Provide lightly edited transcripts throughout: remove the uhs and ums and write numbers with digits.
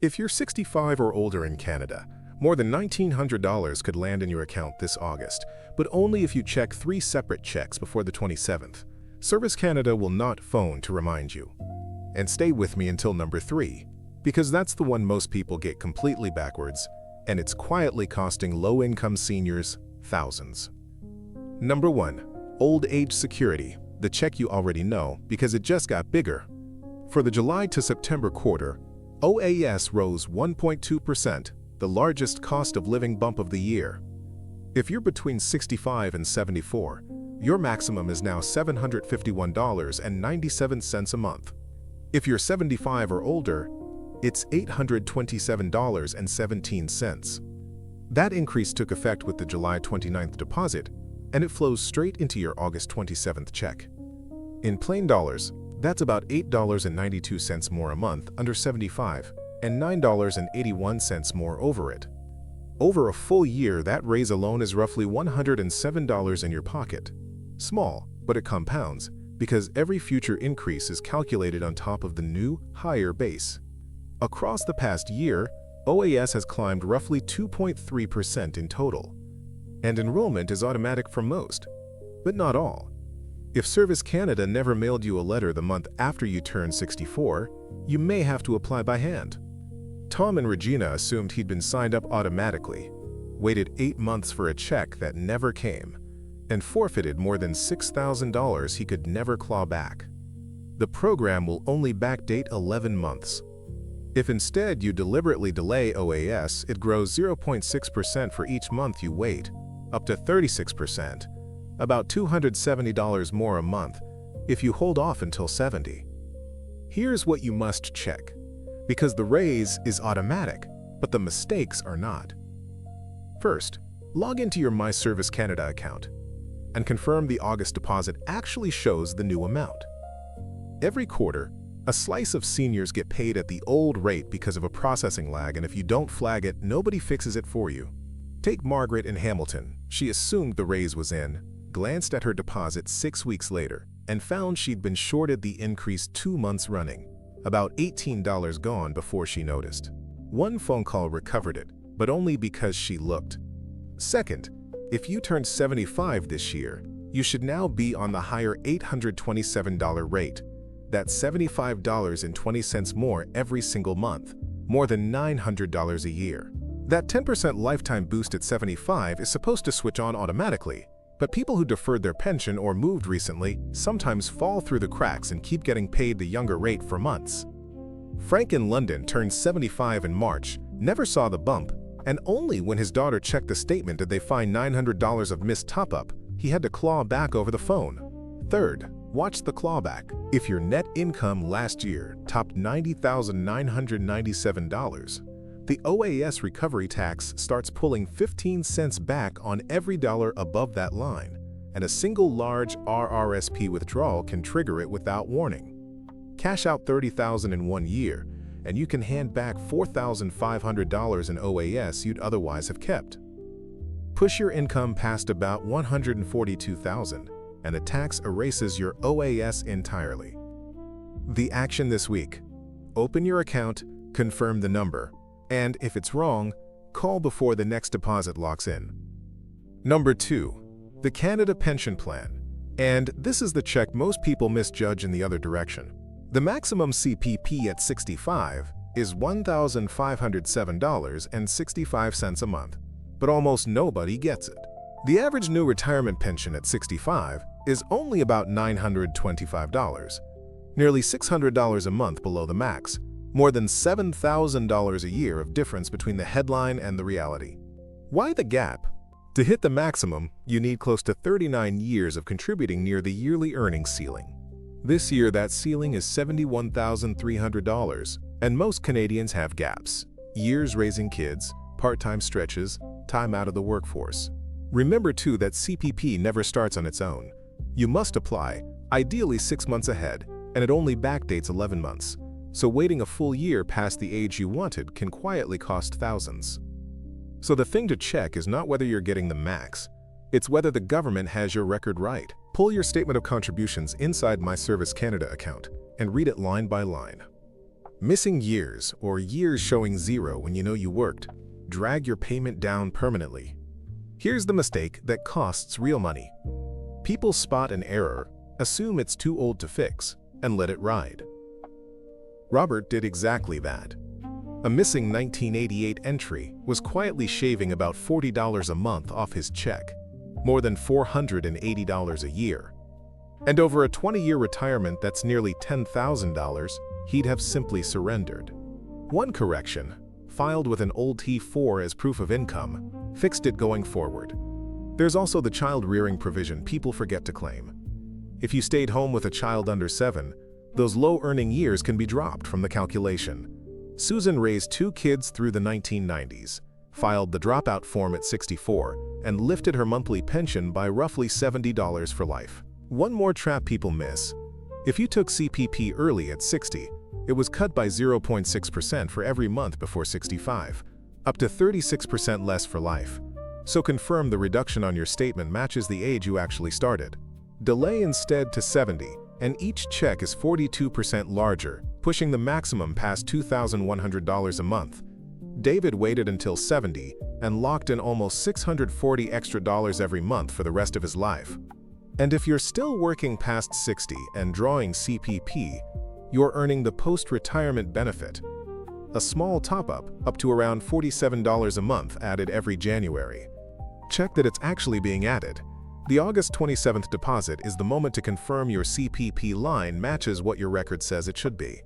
If you're 65 or older in Canada, more than $1,900 could land in your account this August, but only if you check 3 separate checks before the 27th. Service Canada will not phone to remind you. And stay with me until number 3, because that's the one most people get completely backwards, and it's quietly costing low-income seniors thousands. Number 1. Old Age Security, the check you already know because it just got bigger. For the July to September quarter, OAS rose 1.2%, the largest cost of living bump of the year. If you're between 65 and 74, your maximum is now $751.97 a month. If you're 75 or older, it's $827.17. That increase took effect with the July 29th deposit, and it flows straight into your August 27th check. In plain dollars, that's about $8.92 more a month under 75 and $9.81 more over it. Over a full year, that raise alone is roughly $107 in your pocket. Small, but it compounds because every future increase is calculated on top of the new, higher base. Across the past year, OAS has climbed roughly 2.3% in total. And enrollment is automatic for most, but not all. If Service Canada never mailed you a letter the month after you turned 64, you may have to apply by hand. Tom and Regina assumed he'd been signed up automatically, waited 8 months for a check that never came, and forfeited more than $6,000 he could never claw back. The program will only backdate 11 months. If instead you deliberately delay OAS, it grows 0.6% for each month you wait, up to 36%. About $270 more a month if you hold off until 70. Here's what you must check, because the raise is automatic, but the mistakes are not. First, log into your My Service Canada account and confirm the August deposit actually shows the new amount. Every quarter, a slice of seniors get paid at the old rate because of a processing lag, and if you don't flag it, nobody fixes it for you. Take Margaret in Hamilton. She assumed the raise was in, glanced at her deposit 6 weeks later, and found she'd been shorted the increase 2 months running, about $18 gone before she noticed. One phone call recovered it, but only because she looked. Second, if you turned 75 this year, you should now be on the higher $827 rate. That's $75.20 more every single month, more than $900 a year. That 10% lifetime boost at 75 is supposed to switch on automatically, but people who deferred their pension or moved recently sometimes fall through the cracks and keep getting paid the younger rate for months. Frank in London turned 75 in March, never saw the bump, and only when his daughter checked the statement did they find $900 of missed top-up. He had to claw back over the phone. Third, watch the clawback. If your net income last year topped $90,997, the OAS recovery tax starts pulling 15 cents back on every dollar above that line, and a single large RRSP withdrawal can trigger it without warning. Cash out $30,000 in 1 year, and you can hand back $4,500 in OAS you'd otherwise have kept. Push your income past about $142,000, and the tax erases your OAS entirely. The action this week: open your account, confirm the number, and if it's wrong, call before the next deposit locks in. Number 2. The Canada Pension Plan. And this is the check most people misjudge in the other direction. The maximum CPP at 65 is $1,507.65 a month, but almost nobody gets it. The average new retirement pension at 65 is only about $925, nearly $600 a month below the max. More than $7,000 a year of difference between the headline and the reality. Why the gap? To hit the maximum, you need close to 39 years of contributing near the yearly earnings ceiling. This year, that ceiling is $71,300, and most Canadians have gaps: years raising kids, part-time stretches, time out of the workforce. Remember, too, that CPP never starts on its own. You must apply, ideally 6 months ahead, and it only backdates 11 months. So waiting a full year past the age you wanted can quietly cost thousands. So the thing to check is not whether you're getting the max, it's whether the government has your record right. Pull your statement of contributions inside My Service Canada account and read it line by line. Missing years, or years showing zero when you know you worked, drag your payment down permanently. Here's the mistake that costs real money. People spot an error, assume it's too old to fix, and let it ride. Robert did exactly that. A missing 1988 entry was quietly shaving about $40 a month off his check, more than $480 a year. And over a 20-year retirement that's nearly $10,000, he'd have simply surrendered. One correction, filed with an old T4 as proof of income, fixed it going forward. There's also the child-rearing provision people forget to claim. If you stayed home with a child under 7, those low-earning years can be dropped from the calculation. Susan raised 2 kids through the 1990s, filed the dropout form at 64, and lifted her monthly pension by roughly $70 for life. One more trap people miss. If you took CPP early at 60, it was cut by 0.6% for every month before 65, up to 36% less for life. So confirm the reduction on your statement matches the age you actually started. Delay instead to 70, and each check is 42% larger, pushing the maximum past $2,100 a month. David waited until 70 and locked in almost $640 extra every month for the rest of his life. And if you're still working past 60 and drawing CPP, you're earning the post-retirement benefit, a small top-up up to around $47 a month added every January. Check that it's actually being added. The August 27th deposit is the moment to confirm your CPP line matches what your record says it should be.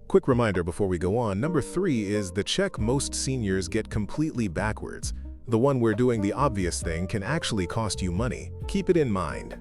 Quick reminder before we go on, number 3 is the check most seniors get completely backwards. The one where doing the obvious thing can actually cost you money. Keep it in mind.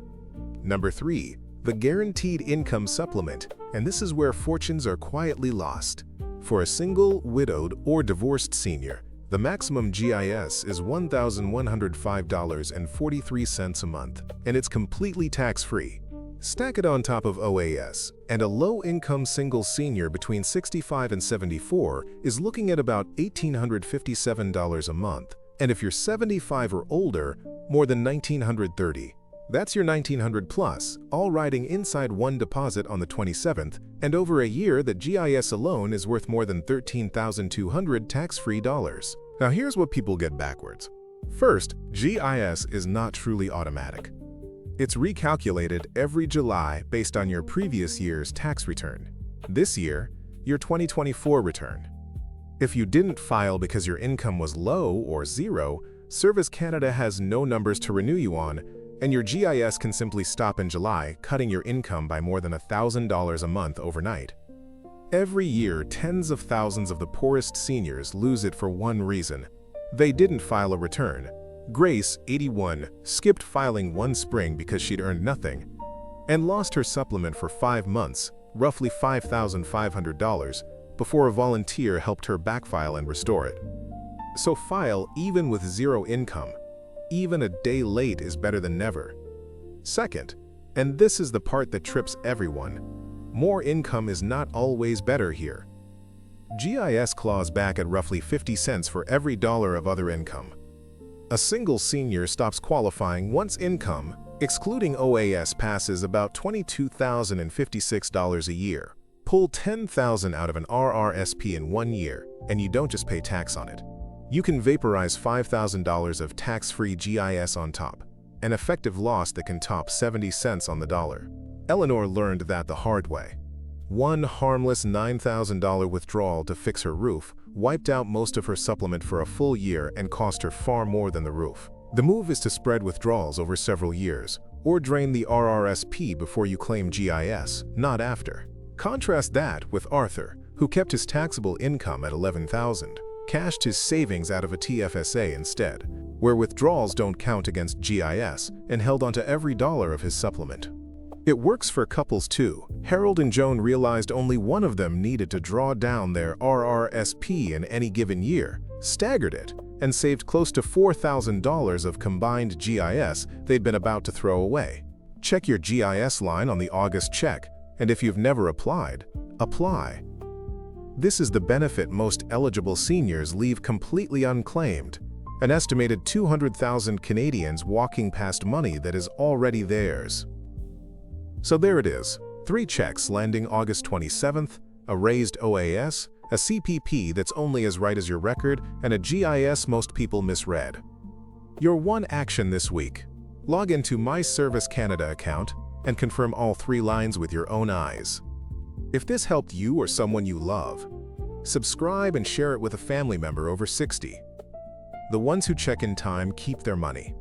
Number 3, the guaranteed income supplement, and this is where fortunes are quietly lost. For a single, widowed, or divorced senior, the maximum GIS is $1,105.43 a month, and it's completely tax-free. Stack it on top of OAS, and a low-income single senior between 65 and 74 is looking at about $1,857 a month, and if you're 75 or older, more than $1,930. That's your $1,900 plus, all riding inside one deposit on the 27th, and over a year that GIS alone is worth more than $13,200 tax-free dollars. Now here's what people get backwards. First, GIS is not truly automatic. It's recalculated every July based on your previous year's tax return. This year, your 2024 return. If you didn't file because your income was low or zero, Service Canada has no numbers to renew you on, and your GIS can simply stop in July, cutting your income by more than $1,000 a month overnight. Every year, tens of thousands of the poorest seniors lose it for one reason. They didn't file a return. Grace, 81, skipped filing one spring because she'd earned nothing, and lost her supplement for 5 months, roughly $5,500, before a volunteer helped her backfile and restore it. So file even with zero income. Even a day late is better than never. Second, and this is the part that trips everyone, more income is not always better here. GIS claws back at roughly 50 cents for every dollar of other income. A single senior stops qualifying once income, excluding OAS, passes about $22,056 a year. Pull $10,000 out of an RRSP in 1 year, and you don't just pay tax on it. You can vaporize $5,000 of tax-free GIS on top, an effective loss that can top 70 cents on the dollar. Eleanor learned that the hard way. One harmless $9,000 withdrawal to fix her roof wiped out most of her supplement for a full year and cost her far more than the roof. The move is to spread withdrawals over several years, or drain the RRSP before you claim GIS, not after. Contrast that with Arthur, who kept his taxable income at $11,000, cashed his savings out of a TFSA instead, where withdrawals don't count against GIS, and held onto every dollar of his supplement. It works for couples too. Harold and Joan realized only one of them needed to draw down their RRSP in any given year, staggered it, and saved close to $4,000 of combined GIS they'd been about to throw away. Check your GIS line on the August check, and if you've never applied, apply. This is the benefit most eligible seniors leave completely unclaimed. An estimated 200,000 Canadians walking past money that is already theirs. So there it is, 3 checks landing August 27th, a raised OAS, a CPP that's only as right as your record, and a GIS most people misread. Your one action this week: log into My Service Canada account and confirm all 3 lines with your own eyes. If this helped you or someone you love, subscribe and share it with a family member over 60. The ones who check in time keep their money.